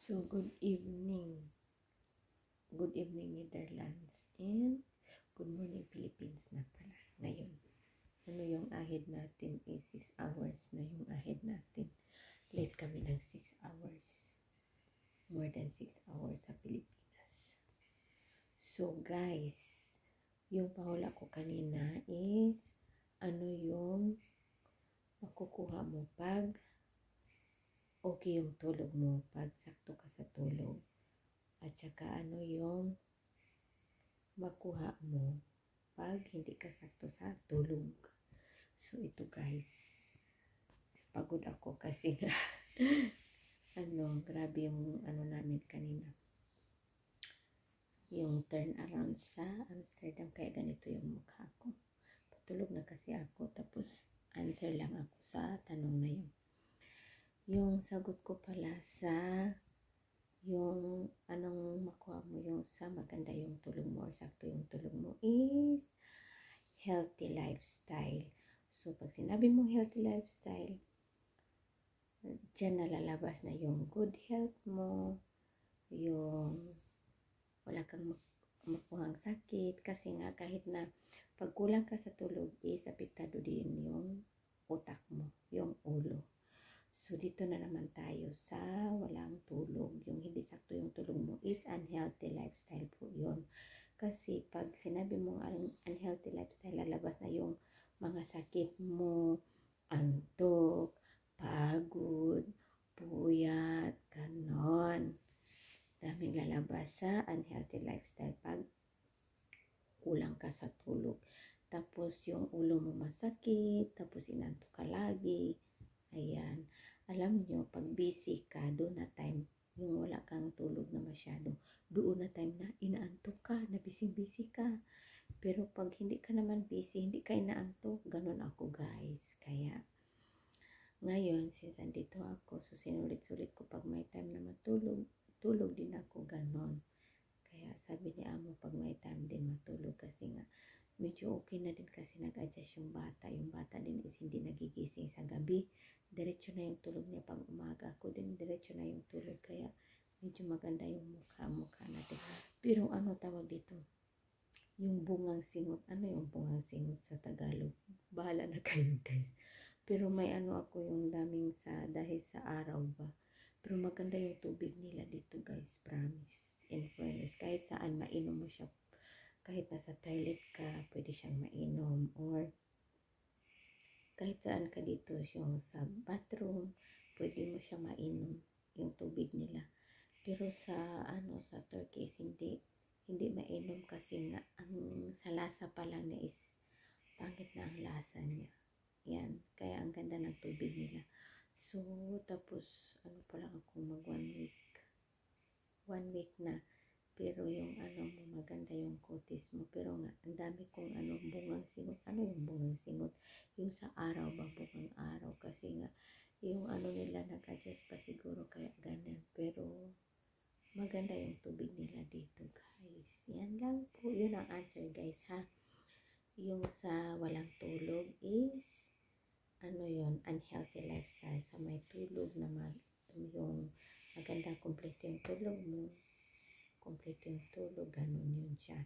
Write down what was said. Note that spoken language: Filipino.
So, good evening. Good evening, Netherlands. And good morning, Philippines na pala. Ngayon, ano yung ahead natin is 6 hours na yung ahead natin. Late kami ng 6 hours. More than 6 hours sa Pilipinas. So, guys, yung pahula ko kanina is ano yung makukuha mo pag okay yung tulog mo, pag sakto ka sa tulog. At saka ano yung makuha mo pag hindi ka sakto sa tulog. So ito guys, pagod ako kasi nga grabe yung namin kanina. Yung turn around sa Amsterdam, kaya ganito yung mukha ko. Patulog na kasi ako, tapos answer lang ako sa tanong na yun. Yung sagot ko pala sa yung anong makuha mo yung sa maganda yung tulog mo or sakto yung tulog mo is healthy lifestyle. So, pag sinabi mong healthy lifestyle, dyan nalalabas na yung good health mo, yung wala kang makuhang sakit, kasi nga kahit na pag kulang ka sa tulog is apektado din yung utak mo, yung ulo. So, dito na naman tayo sa walang tulog. Yung hindi sakto yung tulog mo is unhealthy lifestyle po yun. Kasi pag sinabi mong unhealthy lifestyle, lalabas na yung mga sakit mo, antok, pagod, puyat, ganon. Daming lalabas sa unhealthy lifestyle pag kulang ka sa tulog. Tapos yung ulo mo masakit, tapos inantok ka lagi. Ayan. Alam nyo, pag busy ka, doon na time, yung wala kang tulog na masyado, doon na time na inaantok ka, na busy ka. Pero pag hindi ka naman busy, hindi ka inaantok, ganun ako guys. Kaya, ngayon, since andito ako, so sinulit-sulit ko pag may time na matulog, tulog din ako, ganun. Kaya sabi ni Amo, pag may time din matulog, kasi nga, medyo okay na din kasi nag-adjust yung bata. Yung bata din is hindi nagigising sa gabi. Diretso na yung tulog niya pag umaga. Ako din, diretso na yung tulog. Kaya medyo maganda yung mukha natin. Pero ano tawag dito? Yung bungang singot. Ano yung bungang singot sa Tagalog? Bahala na kayo guys. Pero may ako yung daming dahil sa araw ba. Pero maganda yung tubig nila dito guys. Promise. In fairness. Kahit saan mainom mo siya. Kahit nasa toilet ka, pwede siyang mainom. Or kahit saan ka dito, yung sa bathroom, pwede mo siya mainom yung tubig nila. Pero sa sa Turkey is hindi mainom kasi nga ang sa lasa pa lang niya is pangit na ang lasa niya. Yan, kaya ang ganda ng tubig nila. So, tapos pa lang ako mag 1 week. 1 week na. Pero yung mo, maganda yung kutis mo. Pero nga, ang dami kong bungang singot. Ano yung bungang singot? Yung sa araw ba, bungang araw. Kasi nga, yung nila nag-adjust pa siguro kaya ganyan. Pero, maganda yung tubig nila dito, guys. Yan lang po. Yun ang answer, guys, ha? Yung sa walang tulog is, yun, unhealthy lifestyle. Sa may tulog na yung maganda, complete yung tulog mo. Complete yung tulog, ganun yun siya.